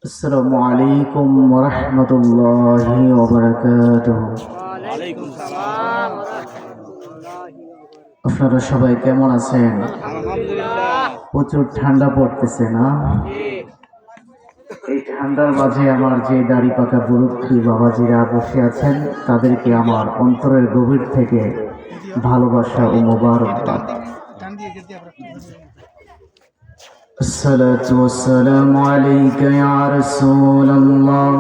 আসসালামু আলাইকুম ওয়া রাহমাতুল্লাহি ওয়া বারাকাতুহু। ওয়ালাইকুম সালাম ওয়া রাহমাতুল্লাহি ওয়া বারাকাতুহু। আপনারা সবাই কেমন আছেন? আলহামদুলিল্লাহ। প্রচুর ঠান্ডা পড়তেছে না? জি। এই ঠান্ডার মাঝে আমার যে দাড়ি পাকা মুরব্বি বাবাজিরা বসে আছেন তাদেরকে আমার অন্তরের গভীর থেকে ভালোবাসা ও মোবারকবাদ। الصلاة والسلام عليك يا رسول الله،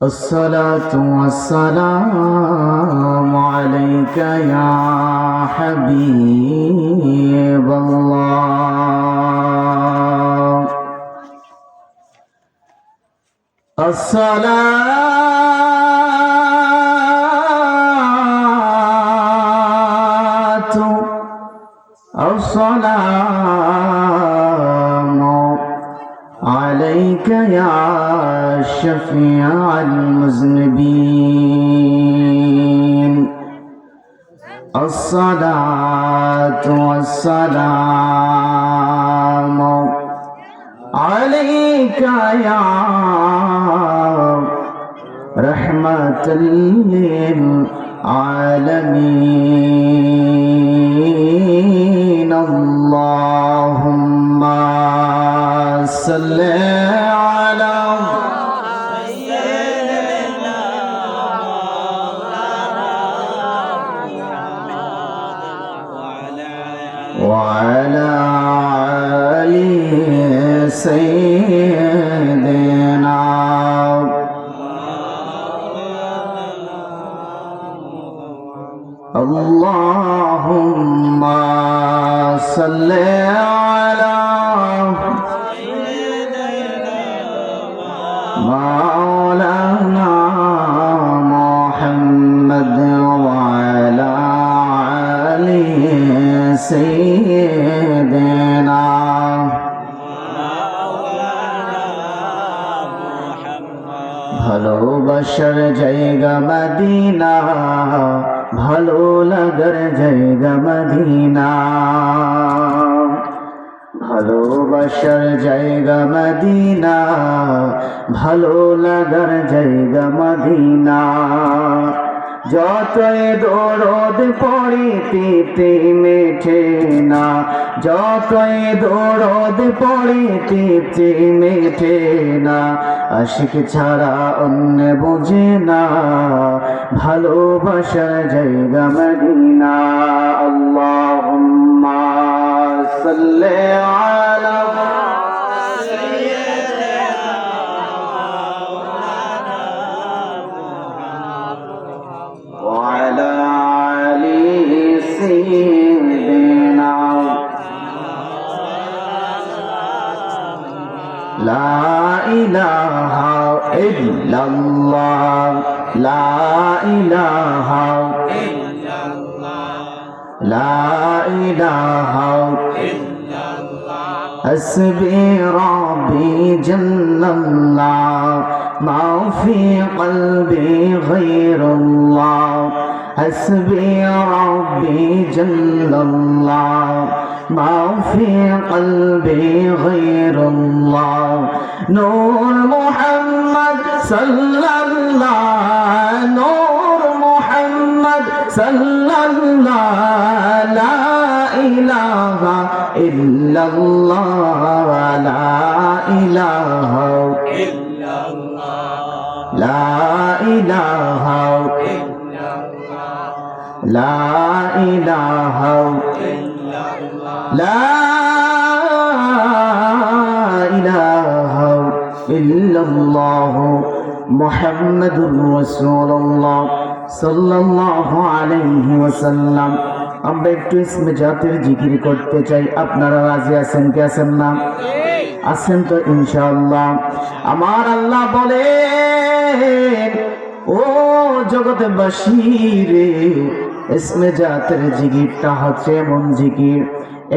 الصلاة والسلام عليك يا حبيب الله، السلام عليك يا شفيع المذنبين، الصلاة والسلام عليك يا رحمة للعالمين، اللهم صل على وعلى آل سيدنا اللهم صل على مولانا محمد وعلى آل سيدنا ভালোবাসার জায়গা মদিনা, ভালো লাগার জায়গা মদিনা, ভালোবাসার জায়গা মদিনা, ভালো লাগার জায়গা মদিনা, যতই দরদ পড়িতে মেঠে না, যতই দরদ পড়িতে মেঠে না, আশিক ছাড়া অন্য বোঝে না ভালোবাসার জায়গা মদিনা। আল্লাহুম্মা সাল্লি আলা وعلى آل سيدنا لا إله إلا الله، لا إله إلا الله، لا إله إلا الله، حسبي ربي جل الله، ما في قلبي غير الله، حسبي ربي جل الله، ما في قلبي غير الله، نور محمد صلى الله، نور محمد صلى الله، لا إله إلا الله، لا إله إلا الله، لا إله إلا الله، لا إله إلا الله، لا إله إلا الله محمد رسول الله صلى الله عليه وسلم। আমরা একটু ইসমে জাতের জিকির করতে চাই, আপনারা রাজি আছেন কি আছেন না? আছেন তো ইনশাআল্লাহ। আমার আল্লাহ বলেন, ও জগৎবাসী রে, ইসমে জাতের জিকিরটা হচ্ছে এমন জিকির,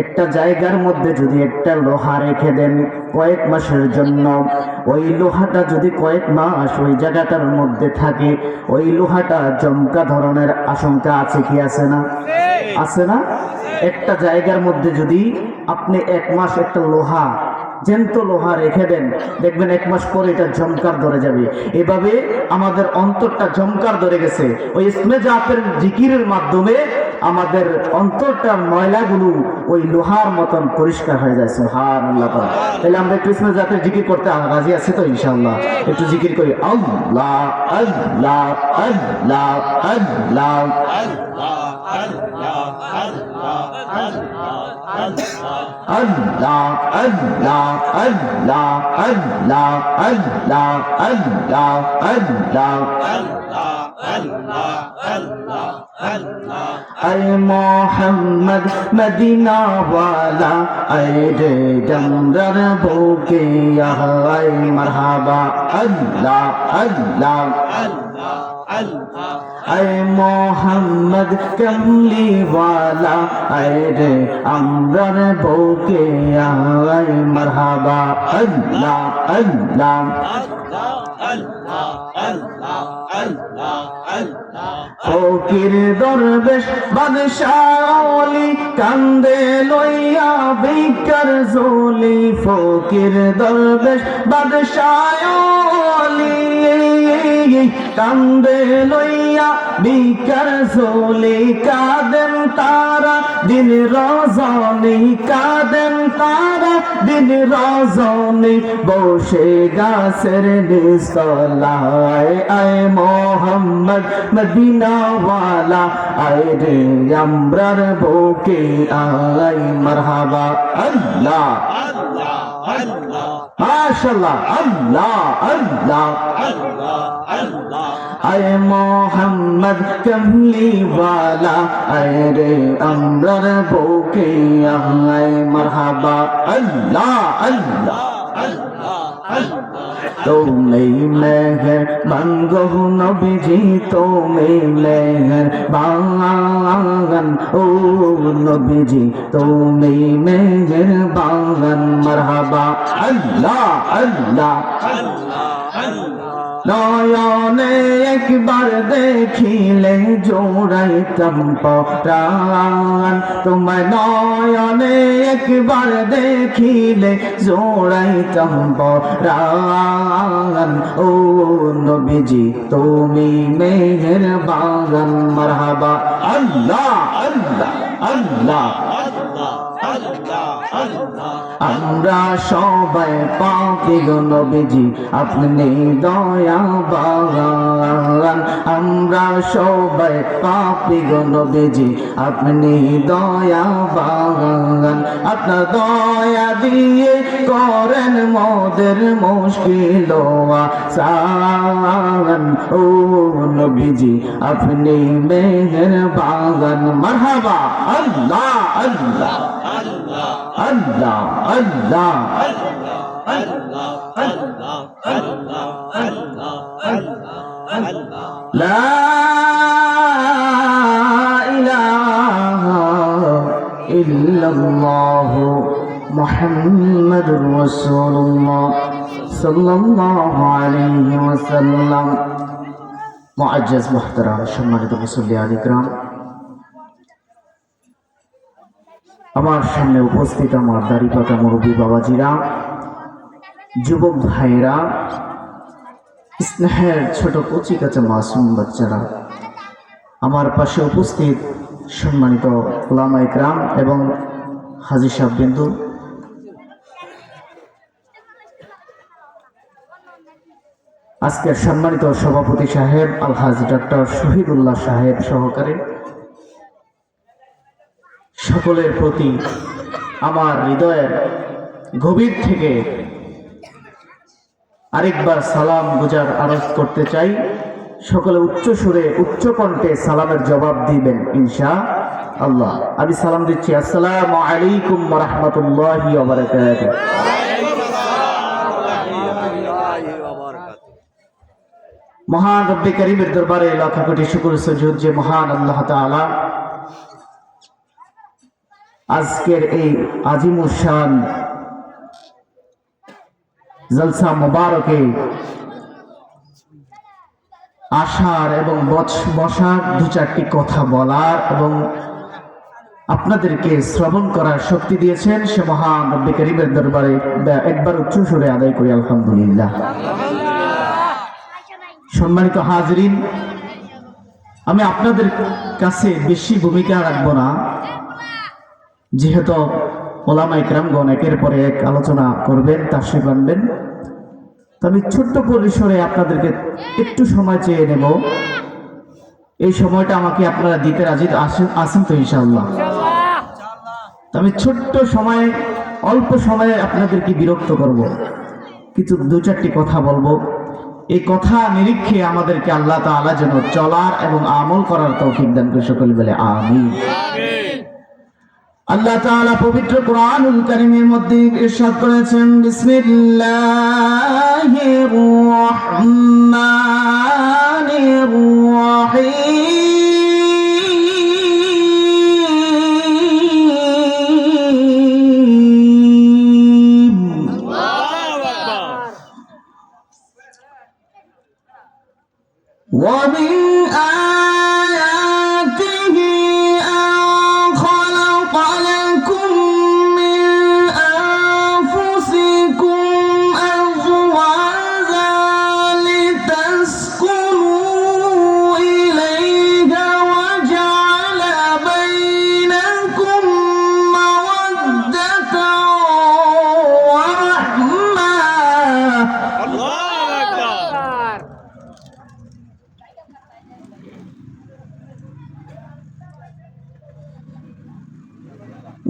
একটা জায়গার মধ্যে যদি একটা লোহা রেখে দেন কয়েক মাসের জন্য, ওই লোহাটা যদি কয়েক মাস ওই জায়গাটার মধ্যে থাকে, ওই লোহাটা জমকা ধরনের আশঙ্কা আছে কি আছে না? আছে না? একটা জায়গার মধ্যে যদি আপনি এক মাস একটা লোহা জ্যান্ত লোহা রেখে দেন, দেখবেন 1 মাস পরে এটা জমকার ধরে যাবে। এভাবে আমাদের অন্তরটা জমকার ধরে গেছে। ওই ইসমে জাতের জিকিরের মাধ্যমে আমাদের অন্তরটার ময়লাগুলো ওই লোহার মতন পরিষ্কার হয়ে যায়। সুবহানাল্লাহ। তাহলে আমরা একটু ইসমে জাতের জিকির করতে রাজি আছি তো ইনশাআল্লাহ? একটু জিকির করি, আল্লাহ আল্লাহ আল্লাহ আল্লাহ Allah, Allah, Allah, Allah, Allah, Allah, Allah. Ay Muhammad Medina wala, ay re jamrar bhoge ay marhaba. Allah, Allah, Allah. ay Muhammad kamli wala, ay re amrar bhoge ay marhaba. Allah, Allah, ফকির দরবেশ বাদশাহ ওলি কান্দে লইয়া ভিক্ষার ঝুলি। ফকির দরবেশ বাদশাহ ওলি কান্দে লইয়া ভিক্ষার ঝুলি। কাঁদেন তারা দিন রজনী, কাঁদেন তারা দিন রজনী, বসে গাছের নিচতলায়। আয় মোহাম্মদ মদিনা ওয়ালা, আয় রে আমরার বুকে আয় মারহাবা। আল্লাহ মাশাআল্লাহ, আল্লাহ আল্লাহ আল্লাহ। আয় মোহাম্মদ কমলি ওয়ালা, আয় রে আমরার বুকে আয় মারহাবা। আল্লাহ আল্লাহ তুমি মেহেরবান গো নবীজি, তুমি মেহেরবান ও নবীজি, তুমি মেহেরবান মারহাবা। আল্লাহ আল্লাহ নয়নে একবার দেখিলে জোড়াইতাম পরাণ, তোমায় নয়নে একবার দেখিলে জোড়াইতাম পরাণ। ও নবীজি তুমি মেহেরবান মারহাবা। আল্লাহ আল্লাহ আল্লাহ। আমরা সবাই পাপী গো নবীজি, আপনি দয়াবান। আমরা সবাই পাপী গো নবীজি, আপনি দয়াবান। আপনার দয়া দিয়ে করেন মোদের মুশকিল আসান। ও নবীজি আপনি মেহেরবান মারহাবা। আল্লাহ আল্লাহ আল্লাহ আল্লাহ লা ইলাহা ইল্লাল্লাহ মুহাম্মাদুর রাসূলুল্লাহ সাল্লাল্লাহু আলাইহি ওয়াসাল্লাম। মুআজ্জাজ মুহতারাম সম্মানিত মুসল্লিয়ান ইকরাম, আমার সামনে উপস্থিত আমার দাড়িপাকা মুরব্বী বাবাজিরা, যুবক ভাইরা, স্নেহের ছোট কচি কাঁচা মাসুম বাচ্চারা, আমার পাশে উপস্থিত সম্মানিত উলামা ইকরাম এবং হাজী সাহেব বিন্দু, আজকের সম্মানিত সভাপতি সাহেব আলহাজ ডক্টর শহীদুল্লাহ সাহেব সহকারে, সকলের প্রতি আমার হৃদয়ের গভীর থেকে আরেকবার সালাম গুজার আরজ করতে চাই। সকলে উচ্চ সুরে উচ্চ কণ্ঠে সালামের জবাব দিবেন ইনশাআল্লাহ। আমি সালাম দিচ্ছি, আসসালামু আলাইকুম ওয়া রাহমাতুল্লাহি ওয়া বারাকাতুহু। মহান রব্বে কারীমের দরবারে লাখ কোটি শুকর সুজুদ যে মহান আল্লাহ তাআলা আজকের এই আজিমুস শান জলসা মুবারকে আসার এবং বসার দু চারটি কথা বলার এবং আপনাদেরকে শ্রবণ করার শক্তি দিয়েছেন, সে মহান রব্বে কারীমের দরবারে একবার উচ্চ সুরে আদায় করি আলহামদুলিল্লাহ। সম্মানিত হাজিরিন, আমি আপনাদের কাছে বেশি ভূমিকা রাখবো না, যেহেতু ওলামা ইকরামগণ একের পরে এক আলোচনা করবেন, তাশরীফ আনবেন। তো আমি ছোট্ট পরিসরে আপনাদেরকে একটু সময় চেয়ে নেব। এই সময়টা আমাকে আপনারা দিতে রাজি আছেন তো ইনশাআল্লাহ? তো আমি ছোট্ট সময়ে, অল্প সময়ে আপনাদেরকে বিরক্ত করব, কিছু দু চারটি কথা বলবো। এই কথা নিরীক্ষে আমাদেরকে আল্লাহ তাআলা যেন চলার এবং আমল করার তৌফিক দান করে, সকলে বলে আমিন। আল্লাহ তাআলা পবিত্র কোরআনুল কারীমের মধ্যে ইরশাদ করেছেন, বিসমিল্লাহির রহমানির রহিম। ومن آياته أن خلق لكم من أنفسكم أزواجا لتسكنوا إليها وجعل بينكم مودة ورحمة.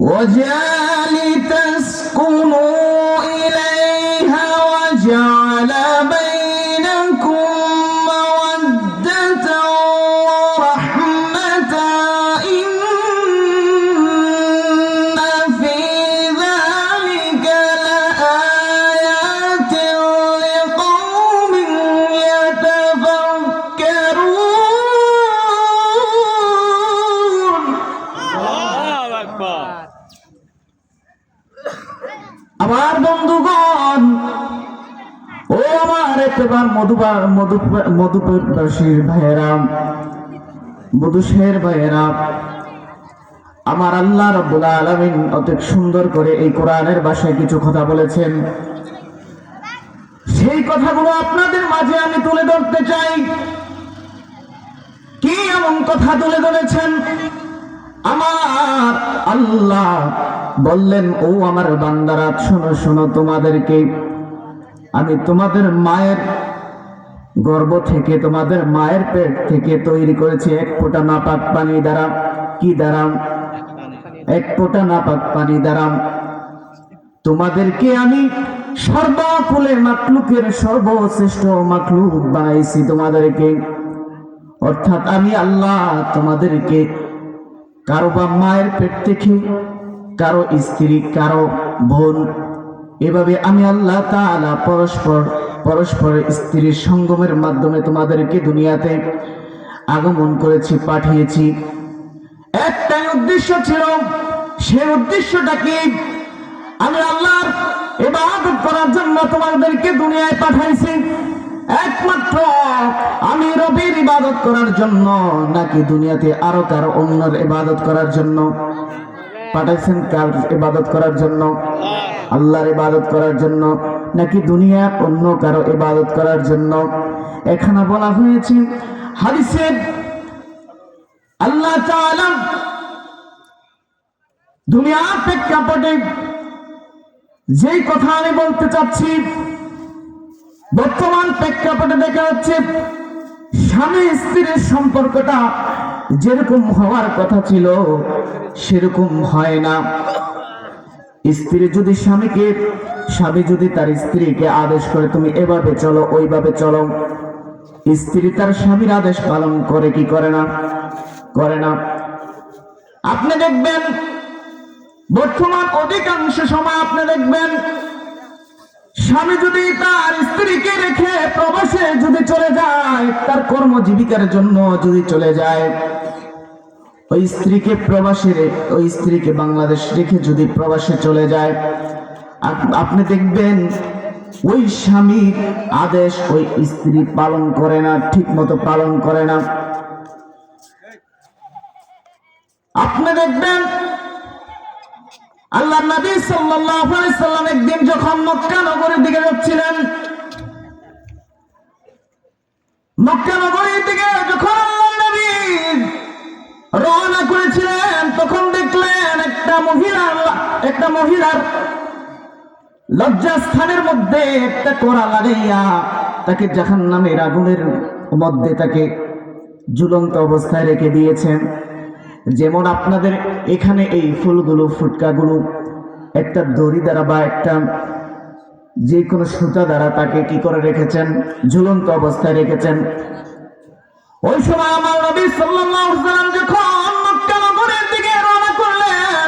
وجعل لتسكنوا إليها وجعل بينكم مودة ورحمة إن في ذلك لآيات لقوم يتفكرون. আমার বন্ধুগণ, ও আমার একবার মধুপুরবাসীর ভাইয়েরা, মধুশের ভাইয়েরা, আমার আল্লাহ রাব্বুল আলামিন অতি সুন্দর করে এই কোরআনের ভাষায় কিছু কথা বলেছেন। সেই কথাগুলো আপনাদের মাঝে আমি তুলে ধরতে চাই। কি এমন কথা তুলে ধরেছেন? আমার আল্লাহ বললেন, ও আমার বান্দারা, শোনো শোনো, তোমাদেরকে আমি তোমাদের মায়ের গর্ভ থেকে, তোমাদের মায়ের পেট থেকে তৈরি করেছি এক ফোঁটা নাপাক পানি দ্বারা। কি দ্বারা? এক ফোঁটা নাপাক পানি দ্বারা। তোমাদেরকে আমি সর্বকুলে মাখলুকের সর্বশ্রেষ্ঠ মাখলুক বানাইছি তোমাদেরকে। অর্থাৎ আমি আল্লাহ তোমাদেরকে কারো বা মায়ের পেট থেকে, কারো স্ত্রী, কারো বোন, এভাবে আমি আল্লাহ তাআলা পরস্পর স্ত্রীর সঙ্গমের মাধ্যমে তোমাদেরকে দুনিয়াতে আগমন করেছি, পাঠিয়েছি। একটাই উদ্দেশ্য ছিল। সেই উদ্দেশ্যটা কি? আমি আল্লাহর ইবাদত করার জন্য তোমাদেরকে দুনিয়ায় পাঠাইছি। একমাত্র আমি রবের ইবাদত করার জন্য, নাকি দুনিয়াতে আরো কারো অন্যের ইবাদত করার জন্য পাঠাইছেন? কার ইবাদত করার জন্য? আল্লাহর ইবাদত করার জন্য, নাকি দুনিয়া অন্য কারো ইবাদত করার জন্য? এখানে বলা হয়েছে হাদিসে, আল্লাহ তাআলা দুনিয়ার প্রেক্ষাপটে যেই কথা আমি বলতে চাচ্ছি, বর্তমান প্রেক্ষাপটে দেখা যাচ্ছে স্বামী স্ত্রীর সম্পর্কটা যেরকম হওয়ার কথা ছিল সেরকম হয় না। স্ত্রী যদি স্বামী যদি তার স্ত্রীকে আদেশ করে, তুমি এভাবে চলো, ওইভাবে চলো, স্ত্রী তার স্বামীর আদেশ পালন করে কি করে না? করে না। আপনি দেখবেন বর্তমান অধিকাংশ সময় আপনি দেখবেন স্বামী যদি তার স্ত্রীকে রেখে প্রবাসে যদি চলে যায়, তার কর্মজীবিকার জন্য যদি চলে যায়, ওই স্ত্রীকে বাংলাদেশ রেখে যদি প্রবাসে চলে যায়, আপনি দেখবেন ওই স্বামীর আদেশ ওই স্ত্রী পালন করে না, ঠিক মতো পালন করে না। আপনি দেখবেন আল্লাহ নবী সাল্লাল্লাহু আলাইহি সাল্লাম একদিন যখন মক্কা নগরীর দিকে যাচ্ছিলেন, মক্কা নগরীর দিকে যখন আল্লাহ নবী রওনা করেছিলেন, তখন দেখলেন একটা মহিলার লজ্জাস্থানের মধ্যে একটা কোড়া লাগাইয়া তাকে জাহান্নামের আগুনের মধ্যে তাকে ঝুলন্ত অবস্থায় রেখে দিয়েছেন। যেমন আপনাদের এখানে এই ফুলগুলো ফুটকাগুলো একটা দড়ি দ্বারা বা একটা যে কোনো সুতা দ্বারা তাকে কি করে রেখেছেন, ঝুলন্ত অবস্থায় রেখেছেন। ওই সময় আমার নবী সাল্লাল্লাহু আলাইহি ওয়াসাল্লাম যখন মক্কা নগরীর দিকে রওনা করলেন,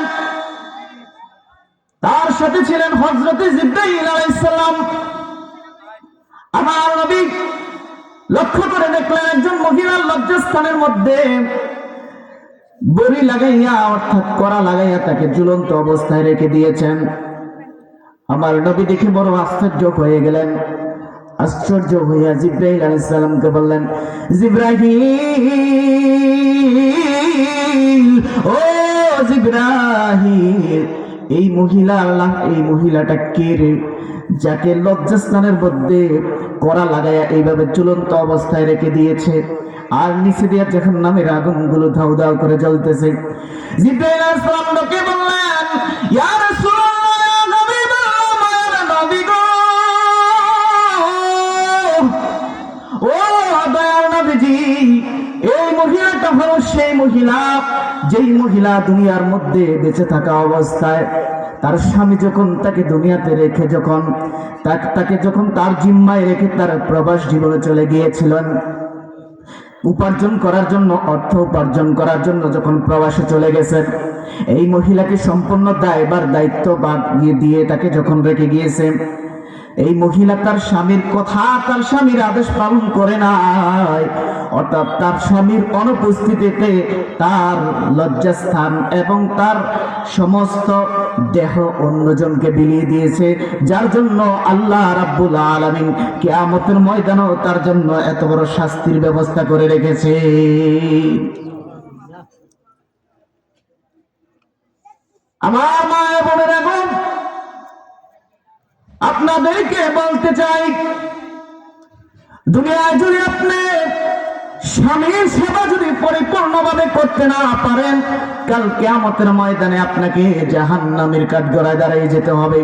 তার সাথে ছিলেন হযরত জিবরাইল আলাইহিস সালাম। আমার নবী লক্ষ্য করে দেখলেন একজন মহিলার লজ্জাস্থানের মধ্যে বড়ি লাগাইয়া অর্থাৎ কড়া লাগাইয়া তাকে ঝুলন্ত অবস্থায় রেখে দিয়েছেন। আমার নবী দেখে বড় আশ্চর্য হয়ে গেলেন। আশ্চর্য হইয়া জিবরাইল আলাইহিস সালামকে বললেন, জিবরাইল, ও জিবরাইল, এই মহিলাটা কে রে, যাকে লজ্জাস্থানের মধ্যে কড়া লাগাইয়া এইভাবে ঝুলন্ত অবস্থায় রেখে দিয়েছে, আর নিচে দিয়ে জাহান্নামের আগুনগুলো ধাউ ধাউ করে জ্বলতেছে। জিবরাইল আলাইহিস সালাম ডেকে বললেন, ইয়া রাসূলুল্লাহ, নবী নবী গো, ও দয়ার নবীজি, এই মহিলাটা হলো সেই মহিলা যেই মহিলা দুনিয়ার মধ্যে বেঁচে থাকা অবস্থায় তার স্বামী যখন তাকে দুনিয়াতে রেখে তাকে যখন তার জিম্মায় রেখে তার প্রবাস জীবনে চলে গিয়েছিলেন, উপার্জন করার জন্য, অর্থ উপার্জন করার জন্য যখন প্রবাসে চলে গেছেন, এই মহিলাকে সম্পূর্ণ দায়িত্ব দিয়ে তাকে যখন রেখে গিয়েছে, এই মহিলা তার স্বামীর কথা, তার স্বামীর আদেশ পালন করে নাই, অর্থাৎ তার স্বামীর অনুপস্থিতিতে তার লজ্জাস্থান এবং তার সমস্ত দেহ অন্যজনকে বিলিয়ে দিয়েছে, যার জন্য আল্লাহ রাব্বুল আলামিন কিয়ামতের ময়দানেও তার জন্য এত বড় শাস্তির ব্যবস্থা করে রেখেছে। আমার মা বোনেরা, আপনাদেরকে বলতে চাই, দুনিয়ায় যদি আপনি স্বামীর সেবা যদি পরিপূর্ণভাবে করতে না পারেন, কাল কিয়ামতের ময়দানে আপনাকে জাহান্নামের কাঠগড়ায় দাঁড়িয়ে যেতে হবে।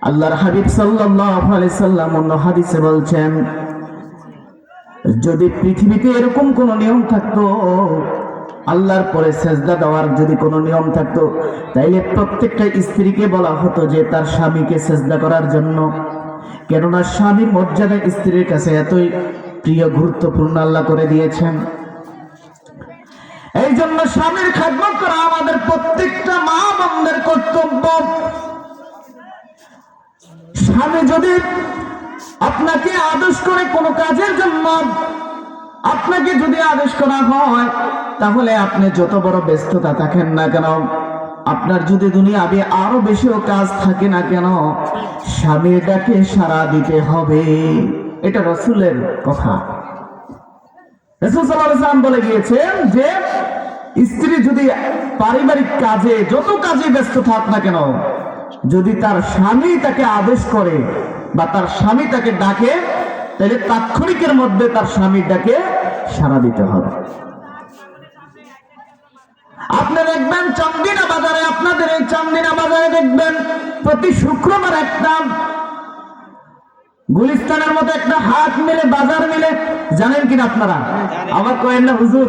আল্লাহর হাবিব সাল্লাল্লাহু আলাইহি সাল্লাম অন্য হাদিসে বলছেন, যদি পৃথিবীতে এরকম কোন নিয়ম থাকতো, আল্লাহর পরে সেজদা দেওয়ার যদি কোনো নিয়ম থাকতো, তাইলে প্রত্যেকটা স্ত্রীকে বলা হতো যে তার স্বামীকে সেজদা করার জন্য। কেননা স্বামীর মর্যাদা স্ত্রীর কাছে এতই প্রিয়, গুরুত্বপূর্ণ আল্লাহ করে দিয়েছেন। এই জন্য স্বামীর খেদমত করা আমাদের প্রত্যেকটা মা বোনদের কর্তব্য। স্বামী যদি আপনাকে আদেশ করে কোনো কাজের জন্য, আপনাকে যদি আদেশ করা হয়, তাহলে আপনি যত বড় ব্যস্ততা থাকেন না কেন, আপনার যদি দুনিয়াতে আরো বেশিও কাজ থাকে না কেন, স্বামীর ডাকে সাড়া দিতে হবে। এটা রাসূলের কথা। রাসূল সাল্লাল্লাহু আলাইহি ওয়াসাল্লাম বলে গিয়েছেন যে স্ত্রী যদি পারিবারিক কাজে যত কাজে ব্যস্ত থাক না কেন, যদি তার স্বামী তাকে আদেশ করে বা তার স্বামী তাকে ডাকে, তাহলে তাৎক্ষণিকের মধ্যে তার স্বামীর ডাকে সাড়া দিতে হবে। আপনি দেখবেন চান্দিনা বাজারে, আপনাদের এই চান্দিনা বাজারে দেখবেন প্রতি শুক্রবার একটা গুলিস্তানের মতো একটা হাট মিলে, বাজার মিলে, জানেন কিনা আপনারা? আমার কয়েন না হুজুর,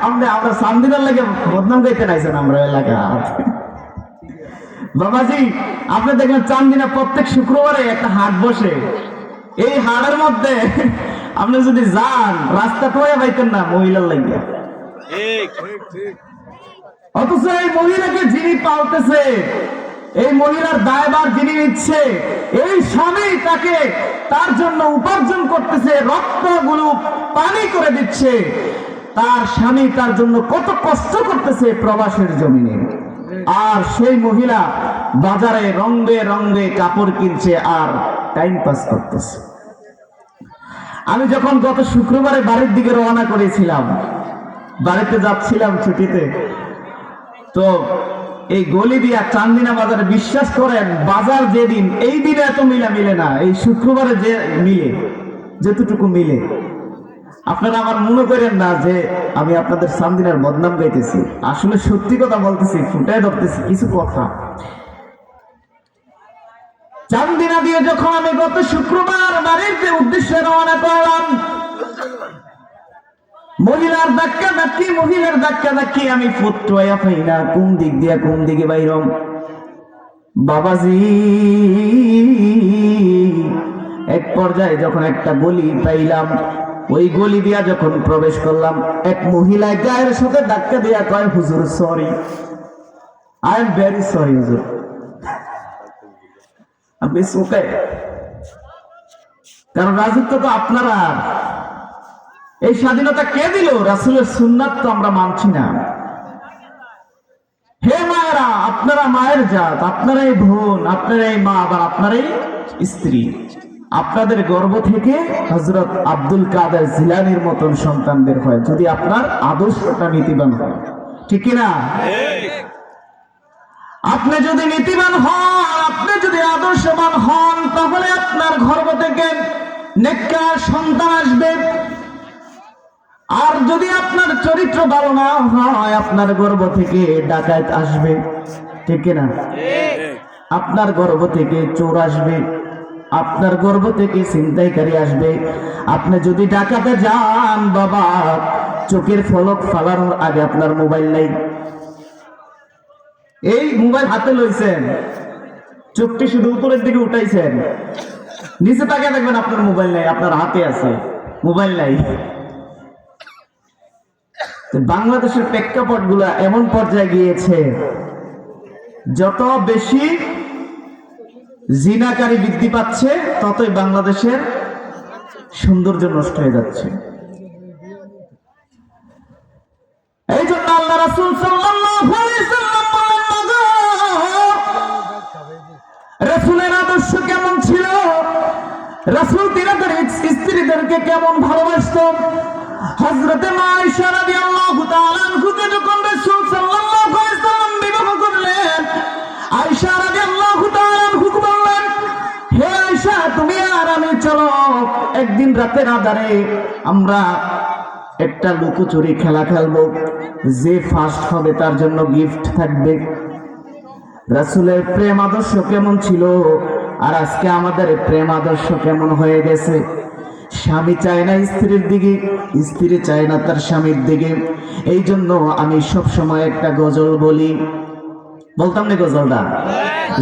আমরা চান্দিনার লাগে বদনাম গাইতে নাইছেন আমরা এলাকা। বাবাজি, আপনি দেখবেন চান্দিনা প্রত্যেক শুক্রবারে একটা হাট বসে। এই হাটের মধ্যে আপনি যদি যান, রাস্তা টোয়া পাইতেন না মহিলার লাগে। অথচ এই মহিলাকে যিনি পালতেছে, এই মহিলার দায়ভার যিনি নিচ্ছে, এই স্বামী তাকে তার জন্য উপার্জন করতেছে, রক্তগুলো পানি করে দিচ্ছে, তার স্বামী তার জন্য কত কষ্ট করতেছে প্রবাসের জমিনে, আর সেই মহিলা বাজারে রঙে রঙে কাপড় কিনছে আর টাইম পাস করতেছে। আমি যখন গত শুক্রবারে বাড়ির দিকে রওনা করেছিলাম, বাড়িতে যাচ্ছিলাম ছুটিতে, তো এই গলি দিয়া চান্দিনা বাজারে বিশ্বাস করেন, বাজার যেদিন এই দিনে এত মিলে না, এই শুক্রবারে যে মিলে, যেতটুকু মিলে। আপনারা আমার মনে করেন না যে আমি আপনাদের চান্দিনার বদনাম গাইতেছি, আসলে সত্যি কথা বলতেছি, ফুটায় ধরতেছি কিছু কথা। চান্দিনা দিয়ে যখন আমি গত শুক্রবার বাড়ির যে উদ্দেশ্যে রওনা করলাম, মহিলার ধাক্কা ধাক্কি আমি ফুটয়া পাই না কোন দিক দিয়া কোন দিকে বাইরম। বাবাজি এক পর্যায়ে যখন একটা গলি পাইলাম, ওই গলি দিয়া যখন প্রবেশ করলাম, এক মহিলা গায়ের সাথে ধাক্কা দিয়া কয়, হুজুর sorry, I am very sorry হুজুর। আপনি চোখে, কারণ রাজত্ব তো আপনারা। এই স্বাধীনতা কে দিল? রাসূলের সুন্নাত তো আমরা মানছি না। হে মায়েরা, আপনারা মায়ের জাত, আপনারাই বোন, আপনারাই মা, আবার আপনারাই স্ত্রী। আপনাদের গর্ভ থেকে হযরত আব্দুল কাদের জিলানীর মতন সন্তান বের হয়, যদি আপনার আদর্শটা নীতিবান হয়। ঠিক কিনা? আপনি যদি নীতিবান হন, আপনি যদি আদর্শবান হন, তাহলে আপনার গর্ভ থেকে নেককার সন্তান আসবে। আর যদি আপনার চরিত্র ভালো না হয়, আপনার গর্ভ থেকে ডাকাত আসবে। ঠিক কিনা? আপনার গর্ভ থেকে চোর আসবে, আপনার গর্ভ থেকে ছিনতাইকারী আসবে। আপনি যদি ডাকাতে যান, বাবা চোখের ফলক ফালানোর আগে আপনার মোবাইল নাই, এই মোবাইল হাতে লইছেন, চোখটি শুধু উপরের দিকে উঠাইছেন, নিচে তাকিয়ে দেখবেন আপনার মোবাইল নাই, আপনার হাতে আছে, মোবাইল নাই। বাংলাদেশের প্রেক্ষাপট গুলা এমন পর্যায়ে গিয়েছে, যত বেশি জিনাকারী বৃদ্ধি পাচ্ছে, ততই বাংলাদেশের সৌন্দর্য নষ্ট হয়ে যাচ্ছে। এই জন্য আল্লাহ রাসূল সাল্লাল্লাহু আলাইহি ওয়াসাল্লাম বলেন, রাসূলের আদর্শ কেমন ছিল, রাসূল তিনাদের স্ত্রীদেরকে কেমন ভালোবাসতেন। হযরতে আয়েশা রাদিয়াল্লাহু তাআলা আনহাকে যখন রাসূল সাল্লাল্লাহু আলাইহি ওয়াসাল্লাম বিবাহ করলেন, আয়েশা রাদিয়াল্লাহু তাআলা আনহাকে বললেন, হে আয়েশা, তুমি আর আমি চলো একদিন রাতের আধারে আমরা একটা লুকোচুরি খেলা খেলবো, যে ফার্স্ট হবে তার জন্য গিফট থাকবে। রাসূলের প্রেম আদর্শ কেমন ছিল, আর আজকে আমাদের প্রেম আদর্শ কেমন হয়ে গেছে। স্বামী চায় না স্ত্রীর দিকে, স্ত্রী চায় না তার স্বামীর দিকে। এই জন্য আমি সব সময় একটা গজল বলি, বলতাম না গজলটা,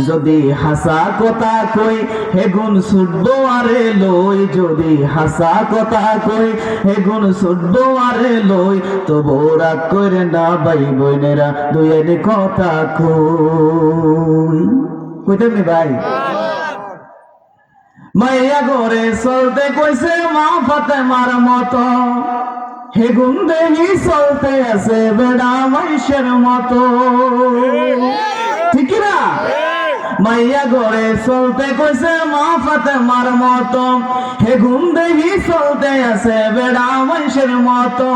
যদি হাসা কথা কই হে গুণ ছুটবো আরে লই, যদি হাসা কথা কই হে গুণ ছুটবো আরে লই, তবু রাগ করে না ভাই বোনেরা, দুয়ের কথা কই। কইতাম নি ভাই? মাইয়া ঘরে চলতে কইছে মা ফাতেমার মতো, হে গুণ দেহি চলতে আছে বেড়া মাইশের মতো। ঠিক না? মাইয়া ঘরে চলতে কইছে মা ফাতেমার মতো, হে গুণ দেহি চলতে আছে বেড়া মাইশের মতো।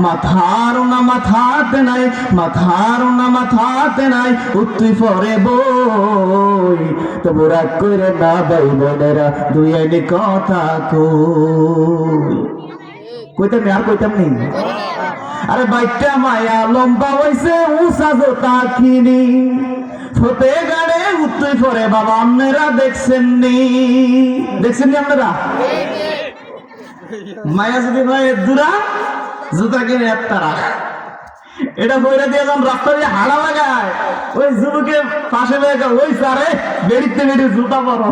মাথার না মাথাতে নাই, মাথার না মাথাতে নাই, উত্তুই পরে বই, তবু রাগ করে না ভাই বোনেরা, দুই আইনি কথা কই। কইতাম আর কইতাম নেই। আরে বাইকটা মায়া লম্বা হইছে উঁচা জোতা কিনি, ফতে গাড়ে উত্তুই পরে বাবা আপনারা দেখছেন নি? দেখছেন নি আপনারা? মায়া যদি ভাই দূরা জুতা কিনে তারা এটা বইরা দিয়ে যখন রাস্তা দিয়ে হাড়া লাগায়, ওই যুবকের পাশে লেগে ওই সারে বেরিতে বেরিয়ে জুতা পরো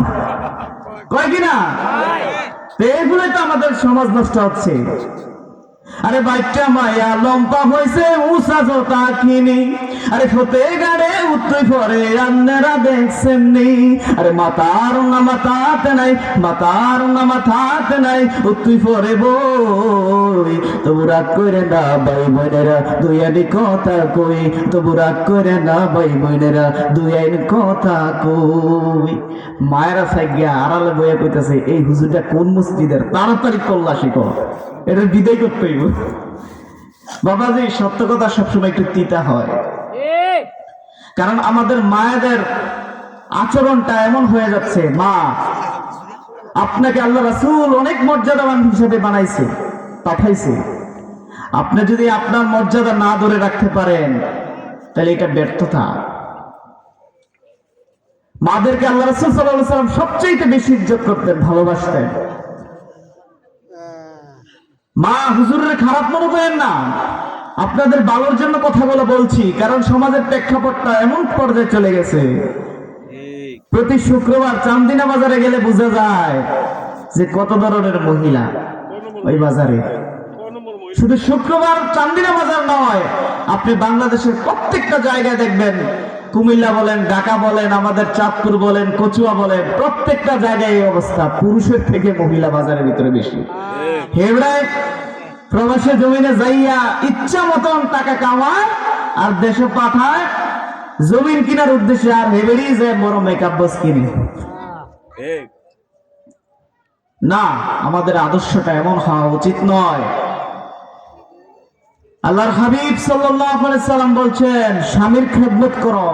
কয় কিনা? এইগুলোই তো আমাদের সমাজ নষ্ট হচ্ছে। আরে বাইকটা মায়া লম্বা হয়েছে উঁচা জোতা কিনি, আরে ফতে গাড়ে উত্তই পরে আপনারা দেখছেন নি? আরে মাতার না মাথাতে নাই, মাতার না মাথাতে নাই, উত্তই পরে বই, তবু রাগ করে না ভাই বোনেরা, দুই আইনি কথা কই, তবু রাগ করে না ভাই বোনেরা, দুই আইনি কথা কই। মায়েরা সাইগিয়া আড়ালে বইয়া কইতেছে, এই হুজুরটা কোন মসজিদের, তাড়াতাড়ি কল্লাশি কর, এটা বিদায় করতে হইব। বাবাজি সত্য কথা সবসময় একটু তিতা হয়। কারণ আমাদের মায়েদের আচরণটা এমন হয়ে যাচ্ছে, মা আপনাকে আল্লাহ রাসূল অনেক মর্যাদাবান হিসেবে বানাইছে, পাঠাইছে। আপনি যদি আপনার মর্যাদা না ধরে রাখতে পারেন তাহলে এটা ব্যর্থতা। মাদেরকে আল্লাহ রাসূল সাল্লাল্লাহু আলাইহি ওয়াসাল্লাম সবচেয়ে বেশি ইজ্জত করতেন, ভালোবাসতেন। মা হুজুরের খারাপ মনে করেন না, আপনাদের ভালোর জন্য কথাগুলো বলছি, কারণ সমাজের প্রেক্ষাপটটা এমন পর্যায়ে চলে গেছে। প্রতি শুক্রবার চান্দিনা বাজারে গেলে বোঝা যায় যে কত ধরনের মহিলা ওই বাজারে। শুধু শুক্রবার চান্দিনা বাজার নয়, আপনি বাংলাদেশের প্রত্যেকটা জায়গায় দেখবেন, কুমিল্লা বলেন, ঢাকা বলেন, আমাদের চাঁদপুর বলেন, কচুয়া বলেন, প্রত্যেকটা জায়গায় এই অবস্থা। পুরুষের থেকে মহিলা বাজারের ভিতরে বেশি। হেবড়ায় প্রবাসে জমিনে যাইয়া ইচ্ছা মতন টাকা কামায় আর দেশে পাঠায় জমিন কেনার উদ্দেশ্যে, আর হেবেড়ি যে বড় মেকআপ বক্স কিনে। না, আমাদের আদর্শটা এমন হওয়া উচিত নয়। আল্লাহর হাবিব সাল্লাল্লাহু আলাইহি সাল্লাম বলছেন, স্বামীর খেদমত করো,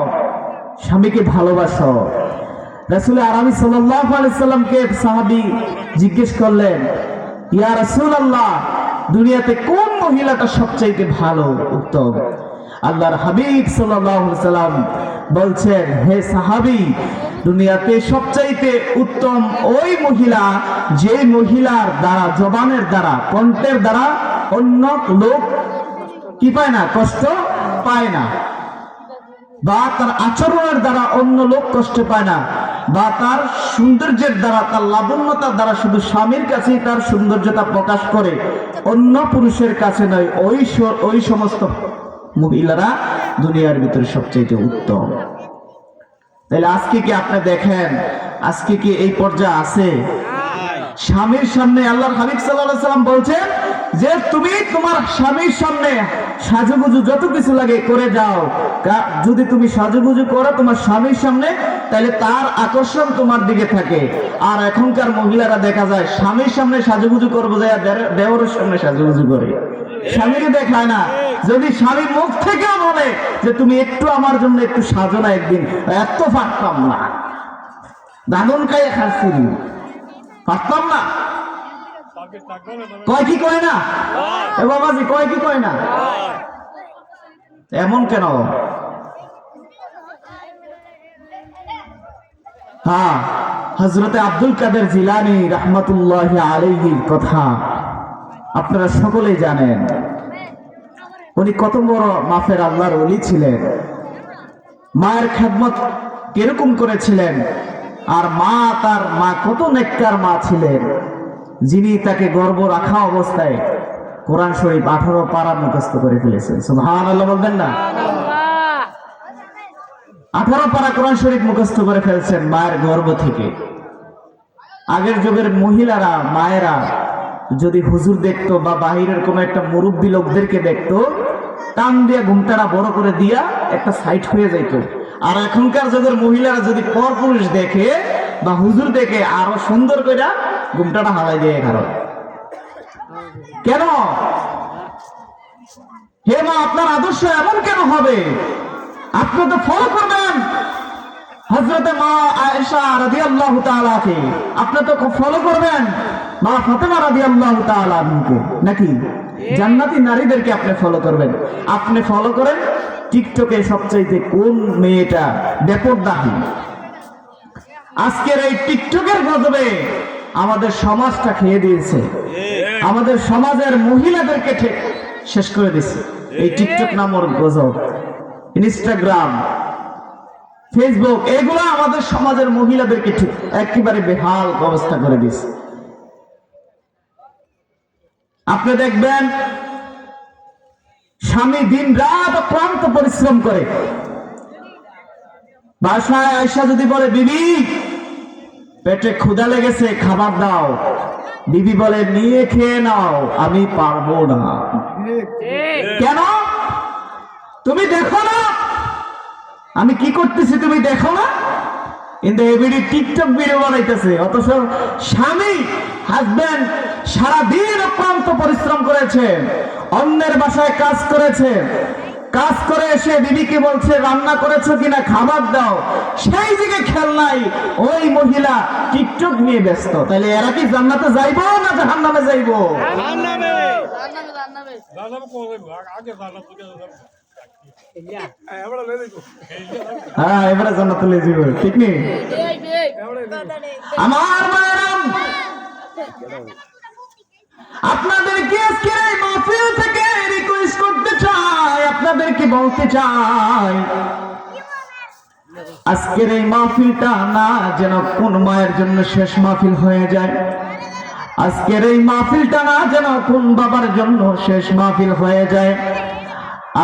স্বামীকে ভালোবাসো। রাসূল আরবি সাল্লাল্লাহু আলাইহি সাল্লামকে সাহাবী জিজ্ঞেস করলেন, ইয়া রাসূলুল্লাহ, দুনিয়াতে কোন মহিলাটা সবচেয়ে ভালো, উত্তম? আল্লাহর হাবিব সাল্লাল্লাহু আলাইহি সাল্লাম বলছেন, হে সাহাবী, দুনিয়াতে সবচাইতে উত্তম ওই মহিলা যে মহিলার দ্বারা, জবানের দ্বারা, কণ্ঠের দ্বারা অন্য লোক কি পায় না, কষ্ট পায় না, বা তার আচরণের দ্বারা অন্য লোক কষ্ট পায় না, বা তার সৌন্দর্যের দ্বারা, তার লাবণ্যতার দ্বারা শুধু স্বামীর কাছেই তার সৌন্দর্যতা প্রকাশ করে, অন্য পুরুষের কাছে নয়। ওই সমস্ত মহিলারা দুনিয়ার ভিতরে সবচেয়ে উত্তম। তাহলে আজকে কি আপনি দেখেন, আজকে কি এই পর্যায়ে আছে? স্বামীর সামনে আল্লাহর হাবিব সাল্লাল্লাহু আলাইহি সাল্লাম বলছেন যে তুমি তোমার স্বামীর সামনে সাজুগুজু যত কিছু লাগে করে যাও। যদি তুমি সাজুগুজু করো তোমার স্বামীর সামনে, তাহলে তার আকর্ষণ তোমার দিকে থাকে। আর এখনকার মহিলারা দেখা যায় স্বামীর সামনে সাজুগুজু করবো যায়, দেওরের সামনে সাজুগুজু করে, স্বামীকে দেখায় না। যদি স্বামী মুখ থেকেও বলে যে তুমি একটু আমার জন্য একটু সাজো না একদিন, এত পারতাম না, দাদন খাইয়ে খাচ্ছি, পারতাম না, কয় কি কয় না, এ বাবাজি কয় কি কয় না, এমন কেন? হ্যাঁ, হযরতে আব্দুল কাদের জিলানী রাহমাতুল্লাহি আলাইহির কথা আপনারা সকলেই জানেন। উনি কত বড় মাফের আল্লাহর ওলি ছিলেন, মায়ের খেদমত কিরকম করেছিলেন, আর তার মা কত নেককার মা ছিলেন, যিনি তাকে গর্ভ রাখা অবস্থায় কোরআন শরীফ 18 পারা মুখস্থ করে ফেলেছেন। সুবহানাল্লাহ বলবেন না? 18 পারা কোরআন শরীফ মুখস্থ করে ফেলছেন মায়ের গর্ভ থেকে। আগের যুগের মহিলারা, মায়েরা যদি হুজুর দেখতো বা বাহিরের কোন একটা মুরব্বী লোকদেরকে দেখতো, টান দিয়া ঘুমটাটা বড় করে দিয়া একটা সাইড হয়ে যাইতো। আর এখনকার যুগের মহিলারা যদি পরপুরুষ দেখে বা হুজুর দেখে, আরো সুন্দর করে ঘুমটাটা হালাই দিয়ে খারাপ। কেন? হে মা, আপনার আদর্শ এমন কেন হবে? আপনি তো ফলো করবেন হযরতে মা আয়েশা রাদিয়াল্লাহু তাআলাকে, আপনি তো ফলো করবেন মা ফাতেমা রাদিয়াল্লাহু তাআলা আনহাকে, নাকি জান্নাতি নারীদেরকে আপনি ফলো করবেন। আপনি ফলো করেন টিকটকে সবচাইতে কোন মেয়েটা বেপরদাহী। আজকের এই টিকটকের গজবে আমাদের সমাজটা খেয়ে দিয়েছে, আমাদের সমাজের মহিলাদেরকে শেষ করে দিয়েছে এই টিকটক নামের গজব। ইনস্টাগ্রাম, ফেসবুক, এগুলো আমাদের সমাজের মহিলাদেরকে ঠিক একেবারে বেহাল অবস্থা করে দিয়েছে। আপনি দেখবেন স্বামী দিন রাত ক্লান্ত পরিশ্রম করে, বাসায় আয়েশা যদি বলে বিবি পেটে ক্ষুধা লেগেছে খাবার দাও, বিবি বলে নিয়ে খেয়ে নাও, আমি পারবো না। কেন? তুমি দেখো না আমি কি করতেছি, তুমি দেখো না? কিন্তু এবারে টিকটক ভিডিও বানাইতেছে, অথচ স্বামী হাজবেন্ড সারাদিন অক্লান্ত পরিশ্রম করেছে, অন্যের বাসায় কাজ করেছে, কাজ করে এসে বিবিকে বলছে রান্না করেছো কিনা, খাবার দাও, সেই দিকে খেয়াল নাই, ওই মহিলা টিকটক নিয়ে ব্যস্ত। তাহলে এরা কি জান্নাতে যাইবো না জাহান্নামে যাইবো? হ্যাঁ, এবারে জান্নাতে নিয়ে যাইবো, ঠিক নেই? আমার মায়েরাম, আপনাদেরকে আজকের এই মাহফিল থেকে রিকোয়েস্ট করতে চাই, আপনাদেরকে বলতে চাই, আজকের এই মাহফিলটা না যেন কোন মায়ের জন্য শেষ মাহফিল হয়ে যায়। আজকের এই মাহফিলটা না যেন কোন বাবার জন্য শেষ মাহফিল হয়ে যায়।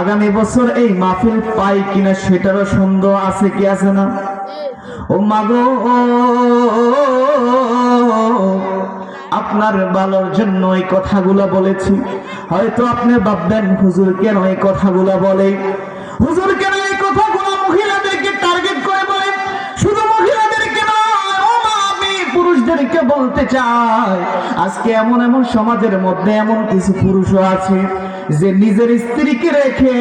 আগামী বছর এই মাহফিল পাই কিনা সেটারও সন্দেহ আছে কি আছে না? ও মাগো, আপনার ভালোর জন্য এই কথাগুলো বলেছি। হয়তো আপনি ভাববেন হুজুর কেন এই কথাগুলো বলে, হুজুর কেন এই কথাগুলো মহিলাদেরকে টার্গেট করে বলে? শুধু মহিলাদেরকে নয়, ও মা, আমি পুরুষদেরকে বলতে চাই, আজকে এমন এমন সমাজের মধ্যে এমন কিছু পুরুষও আছে যে নিজের স্ত্রীকে রেখে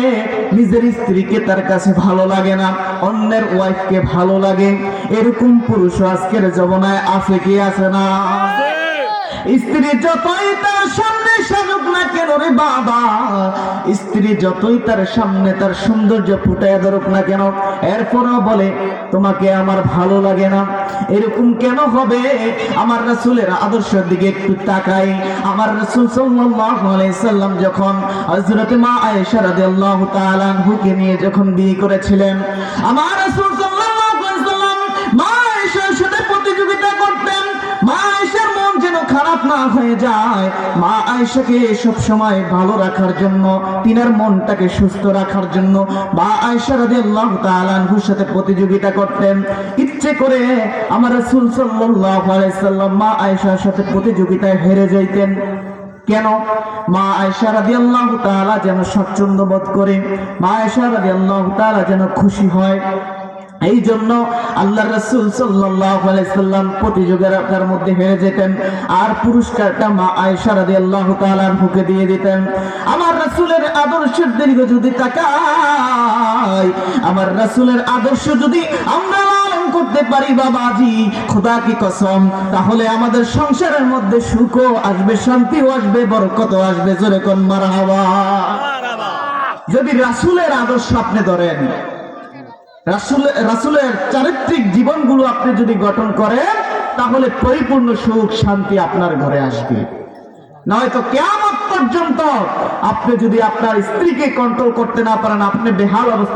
নিজের স্ত্রীকে তার কাছে ভালো লাগে না, অন্যের ওয়াইফকে ভালো লাগে। এরকম পুরুষ আজকের জমানায় আছে কি আছে না? স্ত্রী যতই তার সামনে সাজুক না কেন রে বাবা, স্ত্রী যতই তার সামনে তার সৌন্দর্য ফুটাইয়া ধরুক না কেন, এরপরও বলে তোমাকে আমার ভালো লাগে না। এরকম কেন হবে? আমার রাসূলের আদর্শের দিকে একটু তাকাই। আমার রাসূল সাল্লাল্লাহু আলাইহি সাল্লাম যখন হযরত মা আয়েশা রাদিয়াল্লাহু তাআলা আনহুকে নিয়ে যখন বিয়ে করেছিলেন, আমার রাসূল সাল্লাল্লাহু আলাইহি সাল্লাম মা আয়েশার সাথে প্রতিযোগিতা করতেন। মা আয়েশার মন যেন খারাপ না হয়ে যায়, মা আয়েশাকে সব সময় ভালো রাখার জন্য, তিনার মনটাকে সুস্থ রাখার জন্য মা আয়েশা রাদিয়াল্লাহু তাআলা আনহুর সাথে প্রতিযোগিতা করতেন। ইচ্ছে করে আমার রাসূল সাল্লাল্লাহু আলাইহি সাল্লাম মা আয়েশার সাথে প্রতিযোগিতায় হেরে যাইতেন। কেন? মা আয়েশা রাদিয়াল্লাহু তাআলা যেন স্বচ্ছন্দ বোধ করে, মা আয়েশা রাদিয়াল্লাহু তাআলা যেন খুশি হয়। এই জন্য আল্লাহর রাসূল সাল্লাল্লাহু আলাইহি সাল্লাম প্রতিযোগিতার মধ্যে হেরে যেতেন, আর পুরস্কারটা মা আয়েশা রাদিয়াল্লাহু তাআলা আনহুকে দিয়ে দিতেন। আমার রাসূলের আদর্শের দিকে যদি তাকাই, আমার রাসূলের আদর্শ যদি আমরা পালন করতে পারি বাবাজি, খোদা কি কসম, তাহলে আমাদের সংসারের মধ্যে সুখও আসবে, শান্তিও আসবে, বরকতও আসবে। জোরে কোন মারহাবা। যদি রাসূলের আদর্শ আপনি ধরেন, রাসূলের চারিত্রিক জীবনগুলো আপনি যদি গঠন করেন, তাহলে পরিপূর্ণ সুখ শান্তি আপনার ঘরে আসবে। নয়তো কিয়ামত পর্যন্ত আপনি যদি আপনার স্ত্রীকে কন্ট্রোল করতে না পারেন, আপনি বেহাল অবস্থা।